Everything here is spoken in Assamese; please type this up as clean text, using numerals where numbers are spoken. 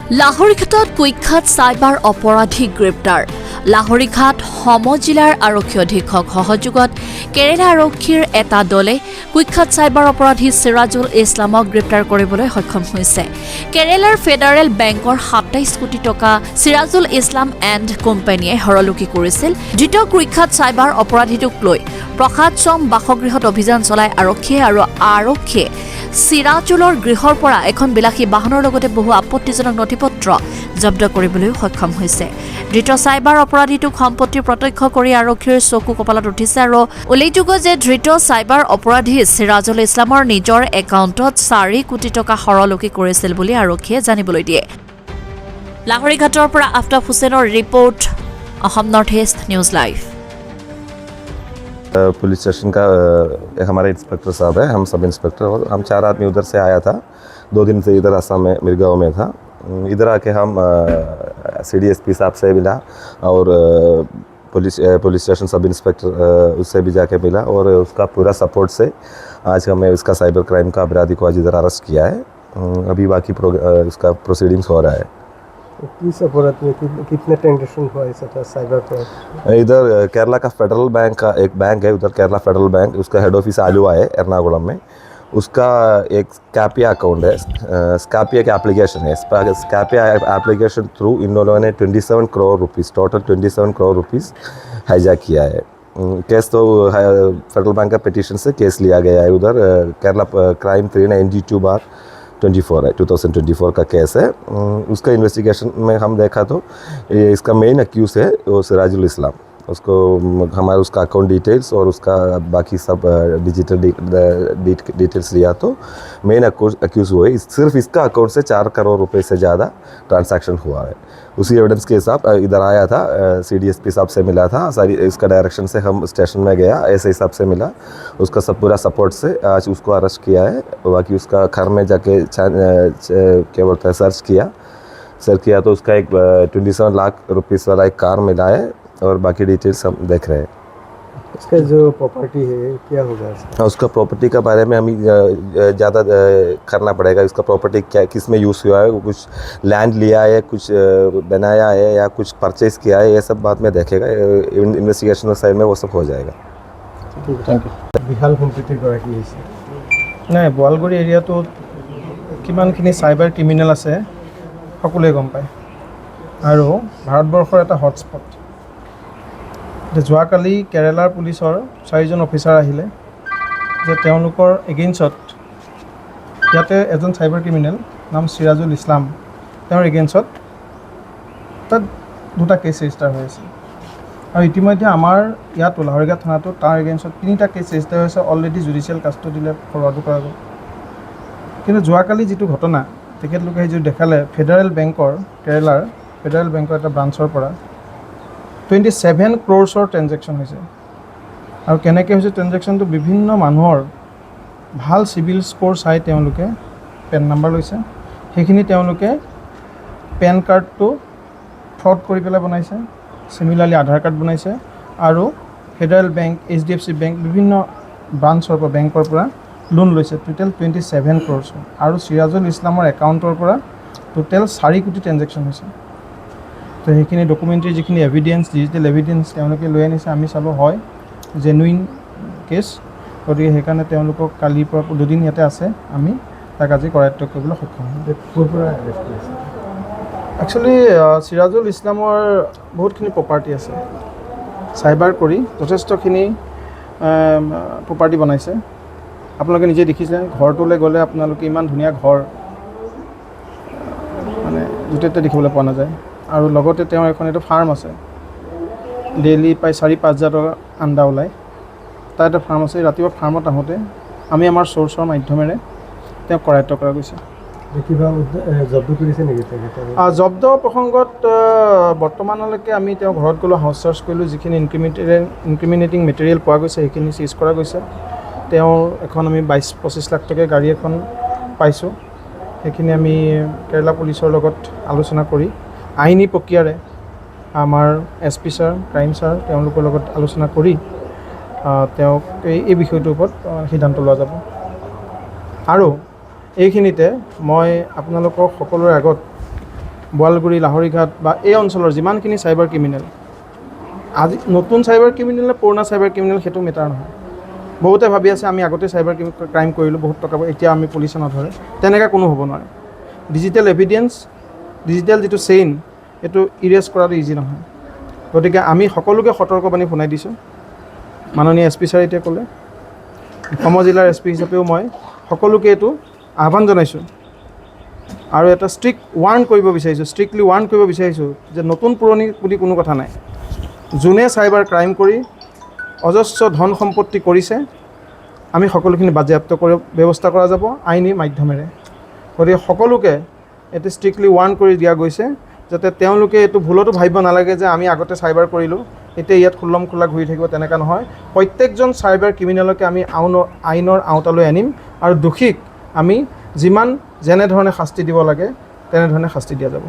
লাহৰীঘাটত কুখ্যাত চাইবাৰ অপৰাধী গ্ৰেপ্তাৰ। লাহৰীঘাট সম জিলাৰ আৰক্ষী অধীক্ষক সহযোগত কেৰালা আৰক্ষীৰ এটা দলে কুখ্যাত চাইবাৰ অপৰাধী চিৰাজুল ইছলামক গ্ৰেপ্তাৰ কৰিবলৈ সক্ষম হৈছে। কেৰালাৰ ফেডাৰেল বেংকৰ ২৭ কোটি টকা চিৰাজুল ইছলাম এণ্ড কোম্পানীয়ে হৰলুকি কৰিছিল। ধৃত কুখ্যাত চাইবাৰ অপৰাধীটোক লৈ প্ৰসাদচম বাসগৃহত অভিযান চলাই আৰক্ষীয়ে চিৰাজুলৰ গৃহৰ পৰা এখন বিলাসী বাহনৰ লগতে বহু আপত্তিজনক নথিপত্ৰ জব্দ কৰিবলৈ সক্ষম হৈছে। ধৃত চাইবাৰ অপৰাধীটোক সম্পত্তিৰ প্ৰত্যক্ষ কৰি আৰক্ষীৰ চকু কপালত উঠিছে আৰু উল্লেখযোগ্য যে ধৃত চাইবাৰ অপৰাধী চিৰাজুল ইছলামৰ নিজৰ একাউণ্টত ৪ কোটি টকা হৰলুকি কৰিছিল বুলি আৰক্ষীয়ে জানিবলৈ দিয়ে। লাহৰীঘাটৰ পৰা আফতাব হুছেইনৰ report, Assam north east news live. Police station का हमारा इंस्पेक्टर साहब है, हम सब इंस्पेक्टर, और हम 4 आदमी उधर से आया था। 2 दिन से इधर असम में मिर्गांव में था। इधर आके हम CDSP साहब से मिला और पुलिस स्टेशन सब इंस्पेक्टर उससे भी जाके मिला और उसका पूरा सपोर्ट से आज हमें उसका साइबर क्राइम का अपराधी को आज इधर अरेस्ट किया है। अभी बाकी उसका प्रोसीडिंग्स हो रहा है। किस अपराध में कितने ट्रांजेक्शन हुआ है साइबर पर? इधर केरला का फेडरल बैंक का एक बैंक है, उधर केरला फेडरल बैंक, उसका हेड ऑफिस आलुवा है एर्नाकुलम में। उसका एक स्कैपिया अकाउंट है, स्कैपिया की एप्लीकेशन है। स्कैपिया एप्लीकेशन थ्रू इन लोगों ने 27 crore rupees, total 27 crore rupees hijack किया है। केस तो फेडरल बैंक का पिटीशन से केस लिया गया है। उधर केरला क्राइम 392/24 है, 2024 का केस है। उसका इन्वेस्टिगेशन में हम देखा तो इसका मेन अक्यूज है वो सिराजुल इस्लाम। उसको हमारे उसका अकाउंट डिटेल्स और उसका बाकी सब डिजिटल डिटेल्स लिया तो मेन अक्यूज हुए। सिर्फ इसका अकाउंट से 4 करोड़ रुपए से ज़्यादा ट्रांजैक्शन हुआ है। उसी एविडेंस के हिसाब इधर आया था, CDSP साहब से मिला था, सारी इसका डायरेक्शन से हम स्टेशन में गया, ऐसे हिसाब से मिला। उसका सब पूरा सपोर्ट से आज उसको अरेस्ट किया है। बाकी उसका घर में जाके क्या बोलते हैं सर्च किया तो उसका एक 27 लाख रुपीस वाला एक कार मिला है और बाकी डिटेल्स हम देख रहे हैं। इसका जो प्रॉपर्टी है क्या होगा इसका? उसका प्रॉपर्टी के बारे में हमें ज़्यादा करना पड़ेगा। इसका प्रॉपर्टी क्या किस में यूज़ हुआ है, कुछ लैंड लिया है, कुछ बनाया है या कुछ परचेज किया है, ये सब बात में देखेगा। इन्वेस्टिगेशन साइड में वो सब हो जाएगा। Thank you. বিশাল সম্পত্তিৰ গৰাকী হৈছে নাই, বোৱালগুৰি এৰিয়াটোত কিমানখিনি চাইবাৰ ক্ৰিমিনেল আছে সকলোৱে গম পায় আৰু ভাৰতবৰ্ষৰ এটা হটস্পট। যোৱাকালি কেৰালাৰ পুলিচৰ 4জন অফিচাৰ আহিলে যে তেওঁলোকৰ এগেইনষ্টত ইয়াতে এজন চাইবাৰ ক্ৰিমিনেল নাম চিৰাজুল ইছলাম, তেওঁৰ এগেইনষ্টত তাত 2টা কেছ ৰেজিষ্টাৰ হৈ আছে আৰু ইতিমধ্যে আমাৰ ইয়াত লাহৰীঘাট থানাটোত তাৰ এগেইনষ্টত 3টা কেছ ৰেজিষ্টাৰ হৈছে। অলৰেডি জুডিচিয়েল কাষ্টডিলৈ ফৰৱাৰ্ডো কৰা গ'ল। কিন্তু যোৱাকালি যিটো ঘটনা তেখেতলোকে যিটো দেখালে, ফেডাৰেল বেংকৰ, কেৰালাৰ ফেডাৰেল বেংকৰ এটা ব্ৰাঞ্চৰ পৰা 27 ক্ৰ'ৰ্ছৰ ট্ৰেঞ্জেকশ্যন হৈছে। আৰু কেনেকৈ হৈছে ট্ৰেঞ্জেকশ্যনটো, বিভিন্ন মানুহৰ ভাল চিভিল স্ক'ৰ চাই তেওঁলোকে পেন নাম্বাৰ লৈছে, সেইখিনি তেওঁলোকে পেন কাৰ্ডটো ফ্ৰড কৰি পেলাই বনাইছে, চিমিলাৰলি আধাৰ কাৰ্ড বনাইছে আৰু ফেডাৰেল বেংক, HDFC বেংক, বিভিন্ন ব্ৰাঞ্চৰ পৰা বেংকৰ পৰা লোন লৈছে। টোটেল 27 ক্ৰ'ৰ্ছ আৰু চিৰাজুল ইছলামৰ একাউণ্টৰ পৰা টোটেল 4 কোটি ট্ৰেঞ্জেকশ্যন হৈছে। তো সেইখিনি ডকুমেণ্টাৰী যিখিনি এভিডেঞ্চ, ডিজিটেল এভিডেঞ্চ তেওঁলোকে লৈ আনিছে, আমি চালোঁ হয় জেনুইন কেছ। গতিকে সেইকাৰণে তেওঁলোকক কালিৰ পৰা 2 দিন ইয়াতে আছে, আমি তাক আজি কৰায়ত্ব কৰিবলৈ সক্ষম হ'ম। ক'ৰ পৰা এৰেষ্ট কৰিছে? একচুৱেলি চিৰাজুল ইছলামৰ বহুতখিনি প্ৰপাৰ্টি আছে, চাইবাৰ কৰি যথেষ্টখিনি প্ৰপাৰ্টি বনাইছে। আপোনালোকে নিজে দেখিছে, ঘৰটোলৈ গ'লে আপোনালোকে ইমান ধুনীয়া ঘৰ মানে য'তে ত'তে দেখিবলৈ পোৱা নাযায়। আৰু লগতে তেওঁৰ এখন এটা ফাৰ্ম আছে, ডেইলি প্ৰায় 4-5 হাজাৰ টকা আণ্ডা ওলায়, তাৰ এটা ফাৰ্ম আছে। ৰাতিপুৱা ফাৰ্মত আহোঁতে আমি আমাৰ চ'ৰ্চৰ মাধ্যমেৰে তেওঁক কৰায়ত্ব কৰা গৈছে। কিবা জব্দ কৰিছে নেকি? জব্দ প্ৰসংগত বৰ্তমানলৈকে আমি তেওঁ ঘৰত গ'লোঁ, হাউচ চাৰ্চ কৰিলোঁ, যিখিনি ইনক্ৰিমিনেটিং মেটেৰিয়েল পোৱা গৈছে সেইখিনি চিজ কৰা গৈছে। তেওঁৰ এখন আমি 22-25 লাখ টকীয়া গাড়ী এখন পাইছোঁ, সেইখিনি আমি কেৰালা পুলিচৰ লগত আলোচনা কৰি আইনী প্ৰক্ৰিয়াৰে আমাৰ SP ছাৰ, ক্ৰাইম ছাৰ তেওঁলোকৰ লগত আলোচনা কৰি তেওঁক এই বিষয়টোৰ ওপৰত সিদ্ধান্ত লোৱা যাব। আৰু এইখিনিতে মই আপোনালোকৰ সকলোৰে আগত বোৱালগুৰি লাহৰীঘাট বা এই অঞ্চলৰ যিমানখিনি চাইবাৰ ক্ৰিমিনেল আজি নতুন চাইবাৰ ক্ৰিমিনেল নে পুৰণা চাইবাৰ ক্ৰিমিনেল সেইটো মেটাৰ নহয় বহুতে ভাবি আছে আমি আগতে চাইবাৰ ক্ৰাইম কৰিলোঁ বহুত টকা এতিয়া আমি পুলিচে নধৰে তেনেকৈ কোনো হ'ব নোৱাৰে ডিজিটেল এভিডেন্স ডিজিটেল যিটো চেইন এইটো ইৰেজ কৰাটো ইজি নহয় গতিকে আমি সকলোকে সতৰ্কবাণী শুনাই দিছোঁ মাননীয় এছ পি ছাৰে এতিয়া ক'লে অসম জিলাৰ এছ পি হিচাপেও মই সকলোকে এইটো আহ্বান জনাইছোঁ আৰু এটা ষ্ট্ৰিক্টলি ৱাৰ্ণ কৰিব বিচাৰিছোঁ যে নতুন পুৰণি বুলি কোনো কথা নাই যোনে চাইবাৰ ক্ৰাইম কৰি অজস্ৰ ধন সম্পত্তি কৰিছে আমি সকলোখিনি বাজেয়াপ্ত কৰি ব্যৱস্থা কৰা যাব আইনী মাধ্যমেৰে গতিকে সকলোকে এইটো ষ্ট্ৰিক্টলি ৱাৰ্ণ কৰি দিয়া গৈছে যাতে তেওঁলোকে এইটো ভুলতো ভাবিব নালাগে যে আমি আগতে চাইবাৰ কৰিলোঁ এতিয়া ইয়াত খুল্লম খোলা ঘূৰি থাকিব তেনেকুৱা নহয় প্ৰত্যেকজন চাইবাৰ ক্ৰিমিনেলকে আমি আইনৰ আওতালৈ আনিম আৰু দোষীক আমি যেনেধৰণে শাস্তি দিব লাগে তেনেধৰণে শাস্তি দিয়া যাব